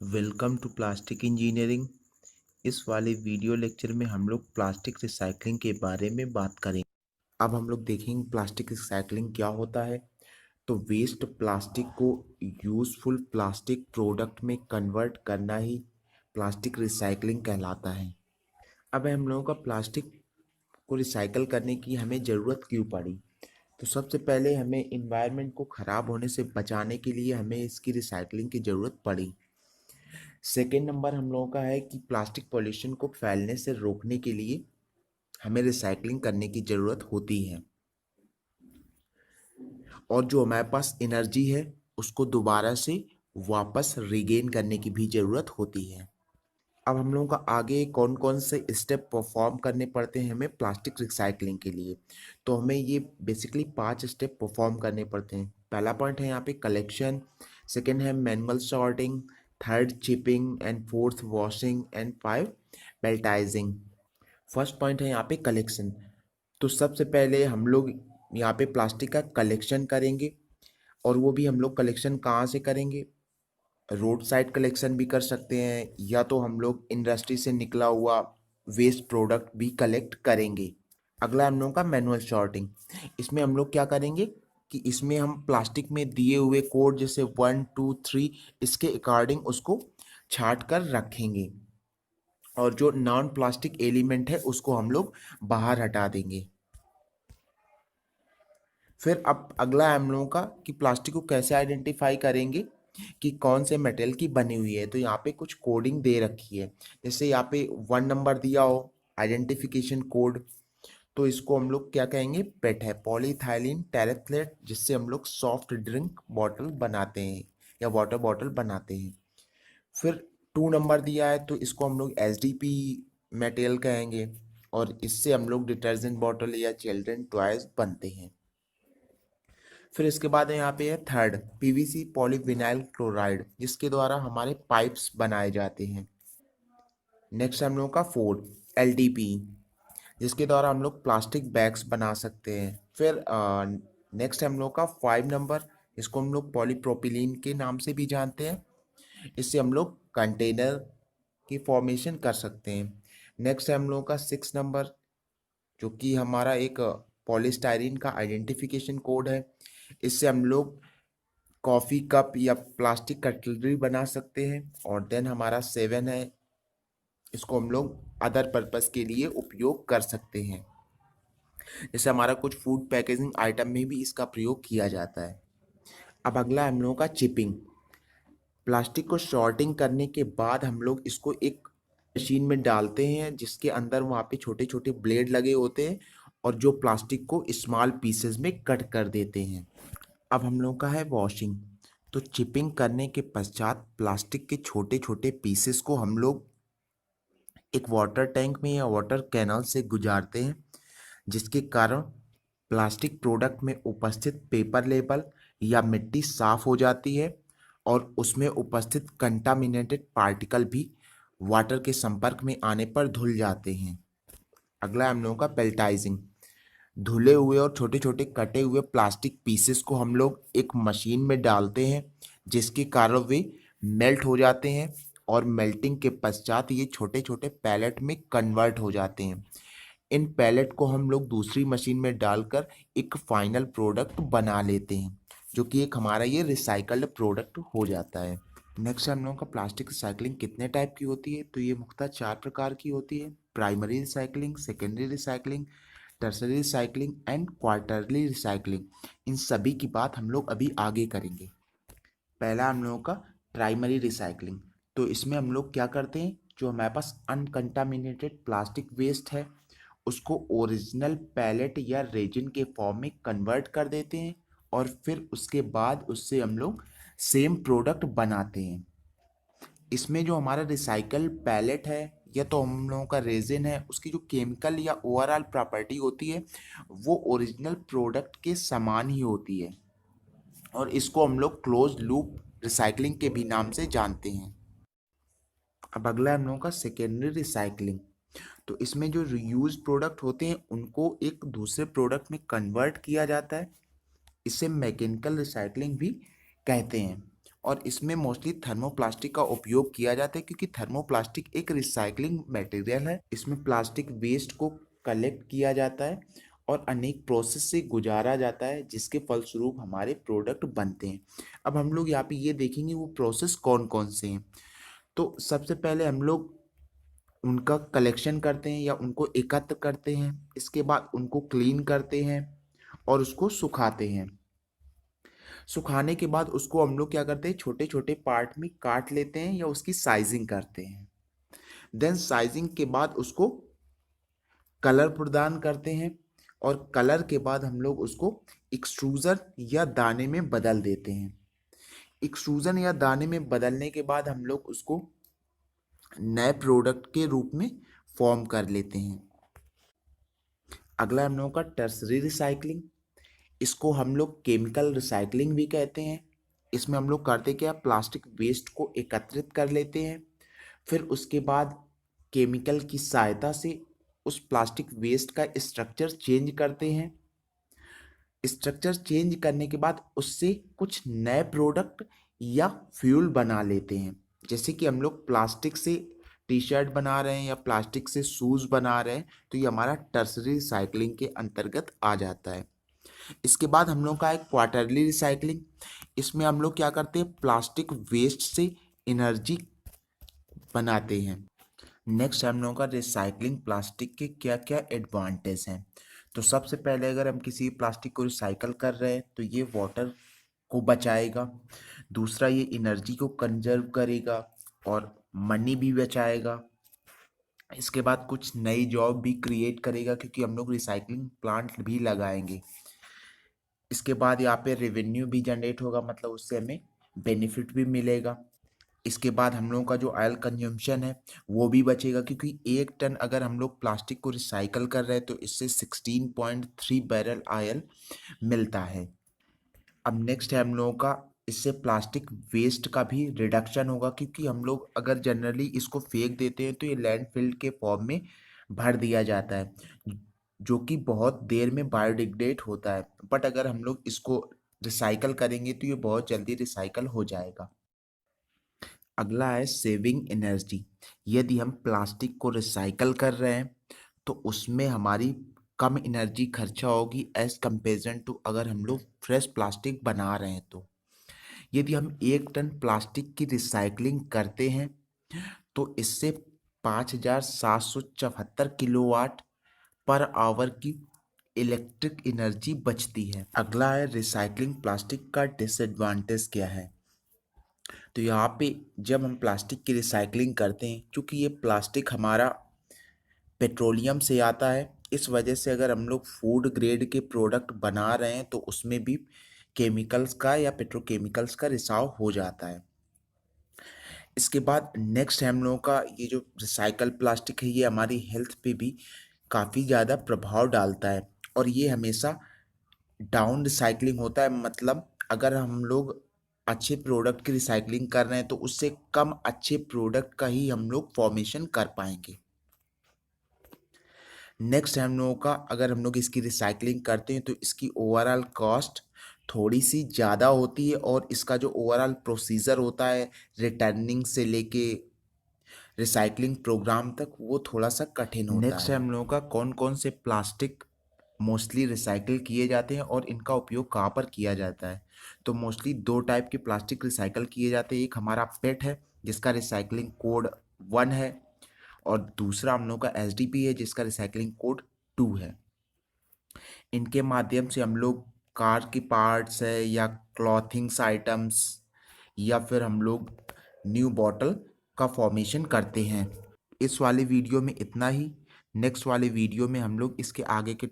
Welcome to plastic engineering. इस वाले video lecture में हम लोग प्लास्टिक रिसाइकलिंग के बारे में बात करेंगे। अब हम लोग देखेंगे प्लास्टिक रिसाइकलिंग क्या होता है। तो वेस्ट प्लास्टिक को यूजफुल प्लास्टिक प्रोडक्ट में कन्वर्ट करना ही प्लास्टिक रिसाइकलिंग कहलाता है। अब हम लोगों का प्लास्टिक को रिसाइकल करने की हमें ज़रूरत क्यों पड़ी। तो सबसे पहले हमें इन्वायरमेंट को ख़राब होने से बचाने के लिए हमें इसकी रिसाइकलिंग की ज़रूरत पड़ी। सेकेंड नंबर हम लोगों का है कि प्लास्टिक पॉल्यूशन को फैलने से रोकने के लिए हमें रिसाइकलिंग करने की ज़रूरत होती है, और जो हमारे पास एनर्जी है उसको दोबारा से वापस रिगेन करने की भी ज़रूरत होती है। अब हम लोगों का आगे कौन कौन से स्टेप परफॉर्म करने पड़ते हैं हमें प्लास्टिक रिसाइकलिंग के लिए। तो हमें ये बेसिकली 5 स्टेप परफॉर्म करने पड़ते हैं। पहला पॉइंट है यहाँ पे कलेक्शन, सेकेंड है manual sorting, third chipping and fourth washing and 5 pelletising. First point है यहाँ पे कलेक्शन। तो सबसे पहले हम लोग यहाँ पे प्लास्टिक का कलेक्शन करेंगे, और वो भी हम लोग कलेक्शन कहाँ से करेंगे। रोड साइड कलेक्शन भी कर सकते हैं, या तो हम लोग इंडस्ट्री से निकला हुआ वेस्ट प्रोडक्ट भी कलेक्ट करेंगे। अगला हम लोगों का मैनुअल सॉर्टिंग। इसमें हम लोग क्या करेंगे कि इसमें हम प्लास्टिक में दिए हुए कोड जैसे 1 2 3 इसके अकॉर्डिंग उसको छांट कर रखेंगे, और जो नॉन प्लास्टिक एलिमेंट है उसको हम लोग बाहर हटा देंगे। फिर अब अगला है हम लोगों का कि प्लास्टिक को कैसे आइडेंटिफाई करेंगे कि कौन से मेटेरियल की बनी हुई है। तो यहाँ पे कुछ कोडिंग दे रखी है, जैसे यहाँ पे 1 नंबर दिया हो आइडेंटिफिकेशन कोड, तो इसको हम लोग क्या कहेंगे, पेट है पॉलीथाइलिन टेरेफ्थलेट, जिससे हम लोग सॉफ्ट ड्रिंक बॉटल बनाते हैं या वाटर बॉटल बनाते हैं। फिर 2 नंबर दिया है तो इसको हम लोग एसडीपी मटेरियल कहेंगे, और इससे हम लोग डिटर्जेंट बॉटल या चिल्ड्रन टॉयज बनते हैं। फिर इसके बाद यहाँ पे है थर्ड पीवीसी पॉलीविनाइल क्लोराइड, जिसके द्वारा हमारे पाइप्स बनाए जाते हैं। नेक्स्ट हम लोग का 4 एलडीपी, जिसके द्वारा हम लोग प्लास्टिक बैग्स बना सकते हैं। फिर नेक्स्ट हम लोग का 5 नंबर, इसको हम लोग पॉलीप्रोपिलीन के नाम से भी जानते हैं। इससे हम लोग कंटेनर की फॉर्मेशन कर सकते हैं। नेक्स्ट है हम लोगों का 6 नंबर, जो कि हमारा एक पॉलीस्टाइरीन का आइडेंटिफिकेशन कोड है। इससे हम लोग कॉफ़ी कप या प्लास्टिक कटलरी बना सकते हैं। और देन हमारा 7 है, इसको हम लोग अदर पर्पस के लिए उपयोग कर सकते हैं, जैसे हमारा कुछ फूड पैकेजिंग आइटम में भी इसका प्रयोग किया जाता है। अब अगला हम लोगों का चिपिंग। प्लास्टिक को शॉर्टिंग करने के बाद हम लोग इसको एक मशीन में डालते हैं, जिसके अंदर वहाँ पे छोटे छोटे ब्लेड लगे होते हैं, और जो प्लास्टिक को स्मॉल पीसेस में कट कर देते हैं। अब हम लोग का है वॉशिंग। तो चिपिंग करने के पश्चात प्लास्टिक के छोटे छोटे पीसेस को हम लोग एक वाटर टैंक में या वाटर कैनल से गुजारते हैं, जिसके कारण प्लास्टिक प्रोडक्ट में उपस्थित पेपर लेबल या मिट्टी साफ हो जाती है, और उसमें उपस्थित कंटामिनेटेड पार्टिकल भी वाटर के संपर्क में आने पर धुल जाते हैं। अगला हम लोगों का पेल्टाइजिंग। धुले हुए और छोटे छोटे कटे हुए प्लास्टिक पीसेस को हम लोग एक मशीन में डालते हैं, जिसके कारण वे मेल्ट हो जाते हैं, और मेल्टिंग के पश्चात ये छोटे छोटे पैलेट में कन्वर्ट हो जाते हैं। इन पैलेट को हम लोग दूसरी मशीन में डालकर एक फाइनल प्रोडक्ट बना लेते हैं, जो कि एक हमारा ये रिसाइकल्ड प्रोडक्ट हो जाता है। नेक्स्ट हम लोगों का प्लास्टिक रिसाइकलिंग कितने टाइप की होती है। तो ये मुख्यतः 4 प्रकार की होती है: primary recycling, secondary recycling, tertiary recycling and quarterly recycling. इन सभी की बात हम लोग अभी आगे करेंगे। पहला हम लोगों का प्राइमरी रिसाइकलिंग। तो इसमें हम लोग क्या करते हैं, जो हमारे पास अनकंटामिनेटेड प्लास्टिक वेस्ट है उसको ओरिजिनल पैलेट या रेजिन के फॉर्म में कन्वर्ट कर देते हैं, और फिर उसके बाद उससे हम लोग सेम प्रोडक्ट बनाते हैं। इसमें जो हमारा रिसाइकल पैलेट है या तो हम लोगों का रेजिन है, उसकी जो केमिकल या ओवरऑल प्रॉपर्टी होती है वो ओरिजिनल प्रोडक्ट के समान ही होती है, और इसको हम लोग क्लोज लूप रिसाइकलिंग के भी नाम से जानते हैं। अब अगला हम लोगों का सेकेंडरी रिसाइकलिंग। तो इसमें जो रीयूज प्रोडक्ट होते हैं उनको एक दूसरे प्रोडक्ट में कन्वर्ट किया जाता है। इसे मैकेनिकल रिसाइकलिंग भी कहते हैं, और इसमें मोस्टली थर्मोप्लास्टिक का उपयोग किया जाता है क्योंकि थर्मोप्लास्टिक एक रिसाइकलिंग मटेरियल है। इसमें प्लास्टिक वेस्ट को कलेक्ट किया जाता है और अनेक प्रोसेस से गुजारा जाता है जिसके फलस्वरूप हमारे प्रोडक्ट बनते हैं। अब हम लोग यहाँ पे ये देखेंगे वो प्रोसेस कौन कौन से हैं। तो सबसे पहले हम लोग उनका कलेक्शन करते हैं या उनको एकत्र करते हैं। इसके बाद उनको क्लीन करते हैं और उसको सुखाते हैं। सुखाने के बाद उसको हम लोग क्या करते हैं, छोटे छोटे पार्ट में काट लेते हैं या उसकी साइजिंग करते हैं। देन साइजिंग के बाद उसको कलर प्रदान करते हैं और कलर के बाद हम लोग उसको एक्सट्रूजन या दाने में बदल देते हैं। एक्सट्रूजन या दाने में बदलने के बाद हम लोग उसको नए प्रोडक्ट के रूप में फॉर्म कर लेते हैं। अगला हम लोगों का टर्सरी रिसाइकलिंग, इसको हम लोग केमिकल रिसाइकलिंग भी कहते हैं। इसमें हम लोग करते क्या, प्लास्टिक वेस्ट को एकत्रित कर लेते हैं, फिर उसके बाद केमिकल की सहायता से उस प्लास्टिक वेस्ट का स्ट्रक्चर चेंज करते हैं। स्ट्रक्चर चेंज करने के बाद उससे कुछ नए प्रोडक्ट या फ्यूल बना लेते हैं। जैसे कि हम लोग प्लास्टिक से टी शर्ट बना रहे हैं या प्लास्टिक से शूज़ बना रहे हैं, तो ये हमारा टर्सरी रिसाइकलिंग के अंतर्गत आ जाता है। इसके बाद हम लोग का एक क्वार्टरली रिसाइकलिंग, इसमें हम लोग क्या करते हैं, प्लास्टिक वेस्ट से एनर्जी बनाते हैं। नेक्स्ट हम लोगों का रिसाइकलिंग प्लास्टिक के क्या क्या एडवांटेज हैं। तो सबसे पहले अगर हम किसी प्लास्टिक को रिसाइकल कर रहे हैं तो ये वाटर को बचाएगा। दूसरा, ये एनर्जी को कंजर्व करेगा और मनी भी बचाएगा। इसके बाद कुछ नई जॉब भी क्रिएट करेगा क्योंकि हम लोग रिसाइकलिंग प्लांट भी लगाएंगे। इसके बाद यहाँ पे रेवेन्यू भी जनरेट होगा, मतलब उससे हमें बेनिफिट भी मिलेगा। इसके बाद हम लोगों का जो ऑयल कंजम्पशन है वो भी बचेगा क्योंकि 1 टन अगर हम लोग प्लास्टिक को रिसाइकल कर रहे हैं तो इससे 16.3 बैरल ऑयल मिलता है। अब नेक्स्ट है हम लोगों का, इससे प्लास्टिक वेस्ट का भी रिडक्शन होगा क्योंकि हम लोग अगर जनरली इसको फेंक देते हैं तो ये लैंडफिल के फॉर्म में भर दिया जाता है जो कि बहुत देर में बायोडिग्रेड होता है। बट अगर हम लोग इसको रिसाइकल करेंगे तो ये बहुत जल्दी रिसाइकल हो जाएगा। अगला है सेविंग एनर्जी। यदि हम प्लास्टिक को रिसाइकल कर रहे हैं तो उसमें हमारी कम एनर्जी खर्चा होगी एज कंपेरिजन टू अगर हम लोग फ्रेश प्लास्टिक बना रहे हैं। तो यदि हम 1 टन प्लास्टिक की रिसाइकलिंग करते हैं तो इससे 5,774 किलोवाट पर आवर की इलेक्ट्रिक एनर्जी बचती है। अगला है रिसाइकलिंग प्लास्टिक का डिसएडवांटेज क्या है। तो यहाँ पे जब हम प्लास्टिक की रिसाइकलिंग करते हैं, क्योंकि ये प्लास्टिक हमारा पेट्रोलियम से आता है, इस वजह से अगर हम लोग फूड ग्रेड के प्रोडक्ट बना रहे हैं तो उसमें भी केमिकल्स का या पेट्रोकेमिकल्स का रिसाव हो जाता है। इसके बाद नेक्स्ट है हम लोगों का ये जो रिसाइकल प्लास्टिक है ये हमारी हेल्थ पे भी काफ़ी ज़्यादा प्रभाव डालता है और ये हमेशा डाउन रिसाइकलिंग होता है। मतलब अगर हम लोग अच्छे प्रोडक्ट की रिसाइकलिंग कर रहे हैं तो उससे कम अच्छे प्रोडक्ट का ही हम लोग फॉर्मेशन कर पाएंगे। नेक्स्ट है हम लोगों का, अगर हम लोग इसकी रिसाइकलिंग करते हैं तो इसकी ओवरऑल कॉस्ट थोड़ी सी ज़्यादा होती है और इसका जो ओवरऑल प्रोसीजर होता है रिटर्निंग से लेके रिसाइकलिंग प्रोग्राम तक वो थोड़ा सा कठिन होता है। नेक्स्ट है हम लोगों का, कौन कौन से प्लास्टिक मोस्टली रिसाइकिल किए जाते हैं और इनका उपयोग कहाँ पर किया जाता है। तो मोस्टली 2 टाइप के प्लास्टिक रिसाइकल किए जाते हैं। एक हमारा पेट है जिसका रिसाइकलिंग कोड 1 है और दूसरा हम लोग का एसडीपी है जिसका रिसाइकलिंग कोड 2 है। इनके माध्यम से हम लोग कार की पार्ट्स है या क्लॉथिंग्स आइटम्स या फिर हम लोग न्यू बॉटल का फॉर्मेशन करते हैं। इस वाले वीडियो में इतना ही। नेक्स्ट वाले वीडियो में हम लोग इसके आगे के